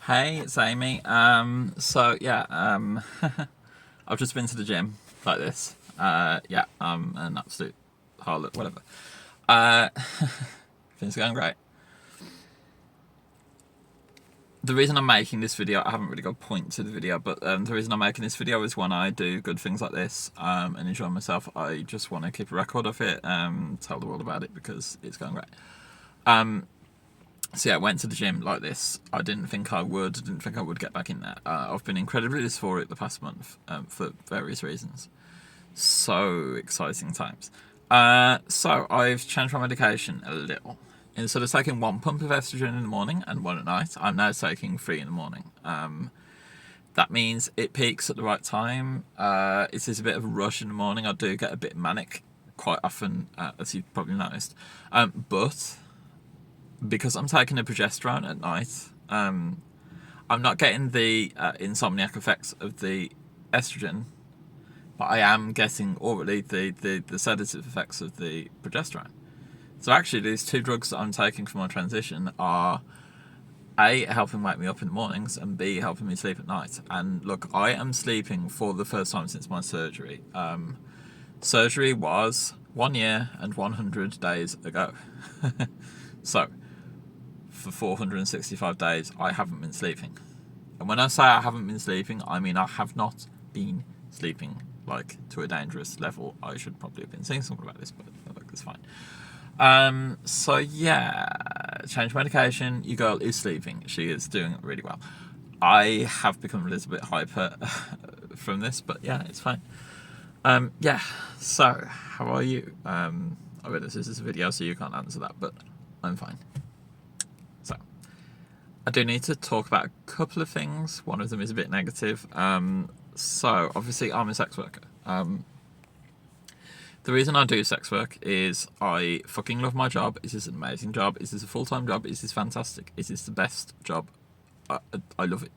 Hey, it's Amy. I've just been to the gym like this. I'm an absolute harlot, whatever. Uh, Things are going great. The reason I'm making this video, I haven't really got a point to the video, but the reason I'm making this video is when I do good things like this and enjoy myself, I just want to keep a record of it, tell the world about it because it's going great. So yeah, I went to the gym like this. I didn't think I would. I didn't think I would get back in there. I've been incredibly dysphoric the past month for various reasons. So exciting times. So I've changed my medication a little. Instead of taking one pump of estrogen in the morning and one at night, I'm now taking three in the morning. That means it peaks at the right time. It is a bit of a rush in the morning. I do get a bit manic quite often, as you've probably noticed. But because I'm taking a progesterone at night, I'm not getting the insomniac effects of the estrogen, but I am getting orally the sedative effects of the progesterone. So actually, these two drugs that I'm taking for my transition are A, helping wake me up in the mornings, and B, helping me sleep at night. And look, I am sleeping for the first time since my surgery. Surgery was 1 year and 100 days ago. So, for 465 days, I haven't been sleeping. And when I say I haven't been sleeping, I mean I have not been sleeping, like, to a dangerous level. I should probably have been saying something about this, but look, it's fine. So yeah, change medication. Your girl is sleeping. She is doing it really well. I have become a little bit hyper from this, but yeah, it's fine. Yeah. So how are you? I realize this is a video, so you can't answer that, but I'm fine. So I do need to talk about a couple of things. One of them is a bit negative. So obviously I'm a sex worker. The reason I do sex work is I fucking love my job. It is an amazing job. It is a full-time job. It is fantastic. It is the best job. I love it.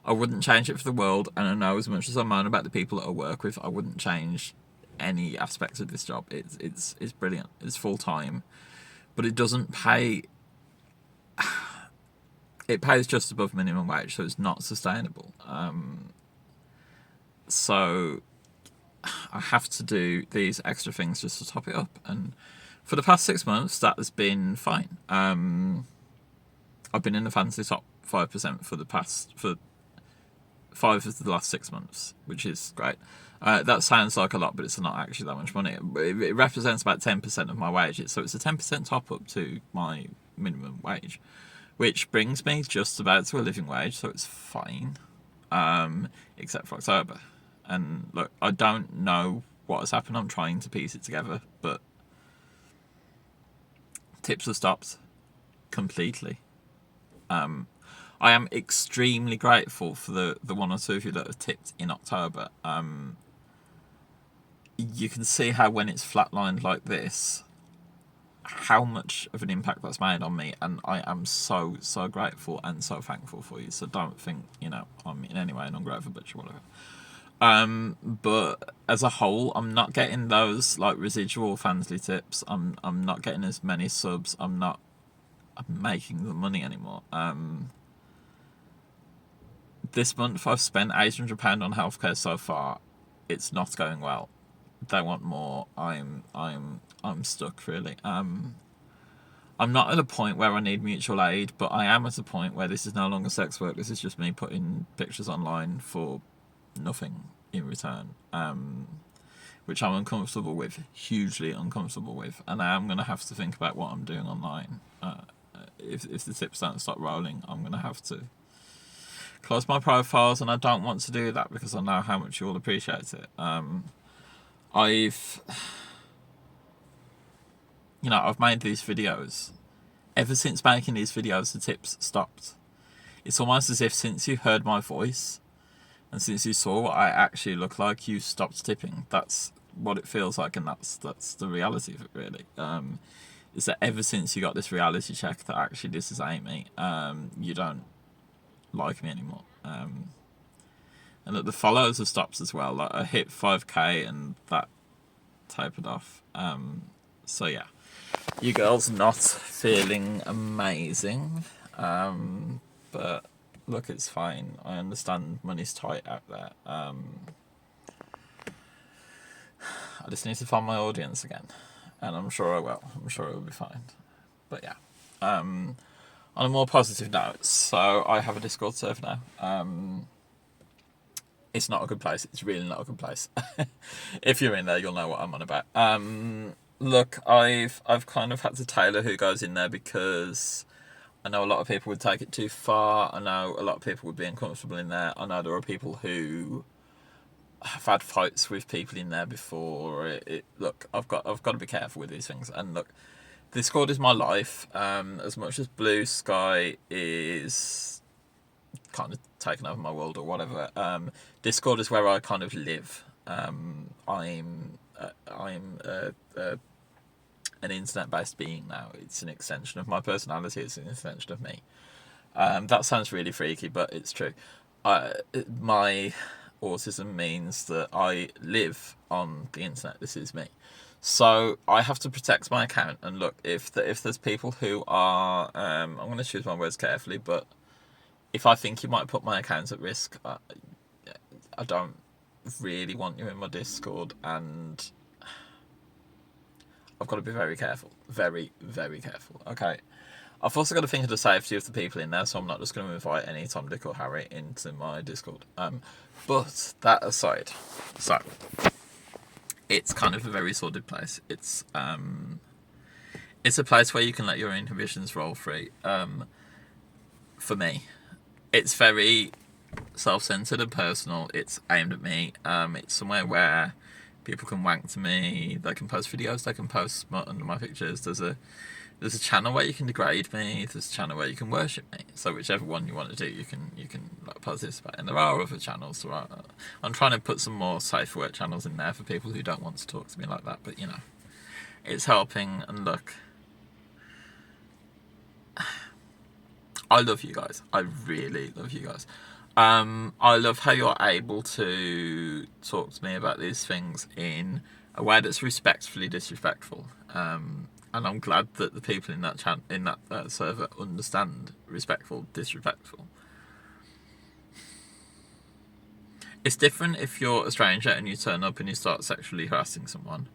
I wouldn't change it for the world, and I know as much as I moan about the people that I work with, I wouldn't change any aspects of this job. It's brilliant. It's full-time, but it doesn't pay. It pays just above minimum wage, so it's not sustainable. So I have to do these extra things just to top it up, and for the past 6 months that has been fine. I've been in the fantasy top 5% for 5 of the last 6 months, which is great. That sounds like a lot, but it's not actually that much money. It represents about 10% of my wages, so it's a 10% top up to my minimum wage, which brings me just about to a living wage, so it's fine, except for October. And look, I don't know what has happened. I'm trying to piece it together, but tips have stopped completely. I am extremely grateful for the one or two of you that have tipped in October. You can see how when it's flatlined like this, how much of an impact that's made on me, and I am so grateful and so thankful for you. So don't think I'm in any way an ungrateful bitch or whatever. But as a whole, I'm not getting those like residual Fansly tips. I'm not getting as many subs. I'm making the money anymore. This month I've spent £800 on healthcare so far. It's not going well. They want more. I'm stuck really. I'm not at a point where I need mutual aid, but I am at a point where this is no longer sex work. This is just me putting pictures online for nothing in return, which I'm uncomfortable with, hugely uncomfortable with, and I am going to have to think about what I'm doing online. If the tips don't stop rolling, I'm going to have to close my profiles, and I don't want to do that because I know how much you all appreciate it. I've made these videos. Ever since making these videos, the tips stopped. It's almost as if since you heard my voice and since you saw what I actually look like, you stopped tipping. That's what it feels like, and that's the reality of it, really. Is that ever since you got this reality check that actually this is Amy, you don't like me anymore. And that the follows have stopped as well. Like I hit 5k and that tapered off. So yeah, you girls not feeling amazing, but look, it's fine. I understand money's tight out there. I just need to find my audience again, and I'm sure I will. I'm sure it will be fine. But yeah. On a more positive note, so I have a Discord server now. It's not a good place. It's really not a good place. If you're in there, you'll know what I'm on about. Look, I've kind of had to tailor who goes in there because I know a lot of people would take it too far. I know a lot of people would be uncomfortable in there. I know there are people who have had fights with people in there before. Look, I've got to be careful with these things. And look, Discord is my life. As much as Blue Sky is kind of taken over my world or whatever, Discord is where I kind of live. I'm an internet-based being now. It's an extension of my personality. It's an extension of me. That sounds really freaky, but it's true. My autism means that I live on the internet. This is me. So I have to protect my account. And look, if there's people who are, I'm going to choose my words carefully, but if I think you might put my account at risk, I don't really want you in my Discord, and I've got to be very careful. Very, very careful. Okay. I've also got to think of the safety of the people in there, so I'm not just going to invite any Tom, Dick or Harry into my Discord. But that aside, so it's kind of a very sordid place. It's a place where you can let your inhibitions roll free. For me, it's very self-centered and personal. It's aimed at me. It's somewhere where people can wank to me. They can post videos. They can post smut under my pictures. There's a channel where you can degrade me. There's a channel where you can worship me. So whichever one you want to do, you can like, participate. And there are other channels. I'm trying to put some more safe work channels in there for people who don't want to talk to me like that. But you know, it's helping. And look, I love you guys. I really love you guys. I love how you're able to talk to me about these things in a way that's respectfully disrespectful. And I'm glad that the people in that server understand respectful, disrespectful. It's different if you're a stranger and you turn up and you start sexually harassing someone,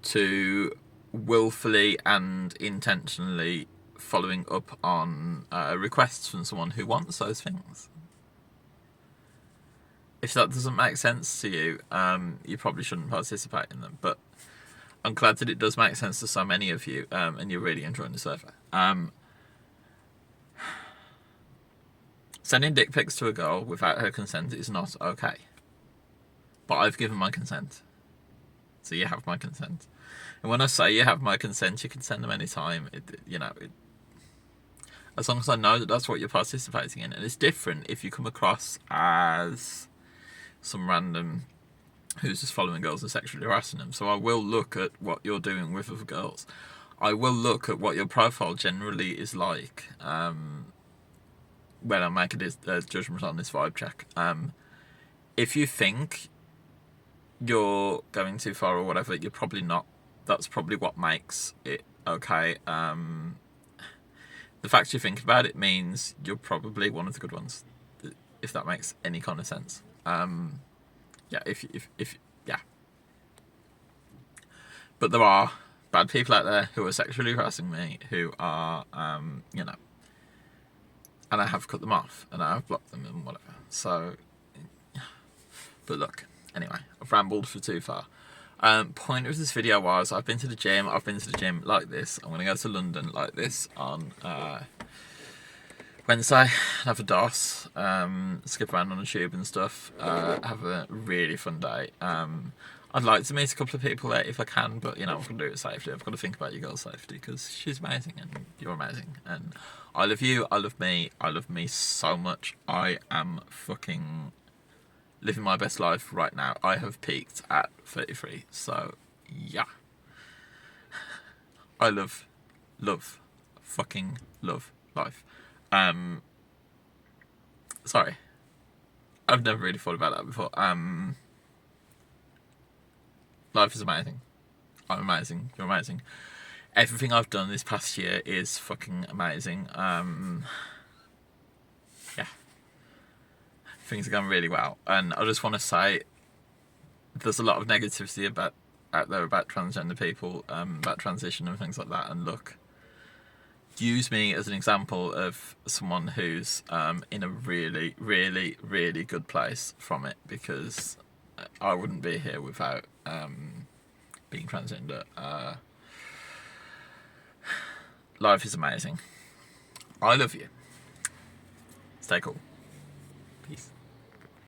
to willfully and intentionally following up on requests from someone who wants those things. If that doesn't make sense to you, you probably shouldn't participate in them. But I'm glad that it does make sense to so many of you, and you're really enjoying the server. Sending dick pics to a girl without her consent is not okay. But I've given my consent. So you have my consent. And when I say you have my consent, you can send them anytime. As long as I know that that's what you're participating in. And it's different if you come across as some random who's just following girls and sexually harassing them. So I will look at what you're doing with other girls. I will look at what your profile generally is like when I make a judgment on this vibe check. If you think you're going too far or whatever, you're probably not. That's probably what makes it okay. The fact you think about it means you're probably one of the good ones, if that makes any kind of sense. Yeah, yeah. But there are bad people out there who are sexually harassing me, who are, and I have cut them off, and I have blocked them and whatever. So, but look, anyway, I've rambled for too far. Point of this video was, I've been to the gym like this. I'm going to go to London like this on Wednesday, have a DOS, skip around on the tube and stuff, have a really fun day. I'd like to meet a couple of people there if I can, but you know, I'm going to do it safely. I've got to think about your girl's safety, because she's amazing and you're amazing. And I love you, I love me so much. I am fucking living my best life right now. I have peaked at 33, so yeah. I love, fucking love life. Sorry. I've never really thought about that before. Life is amazing. I'm amazing. You're amazing. Everything I've done this past year is fucking amazing. Yeah. things are going really well. And I just want to say, there's a lot of negativity out there about transgender people, about transition and things like that. And look, use me as an example of someone who's in a really, really, really good place from it, because I wouldn't be here without being transgender. Life is amazing. I love you. Stay cool. Peace.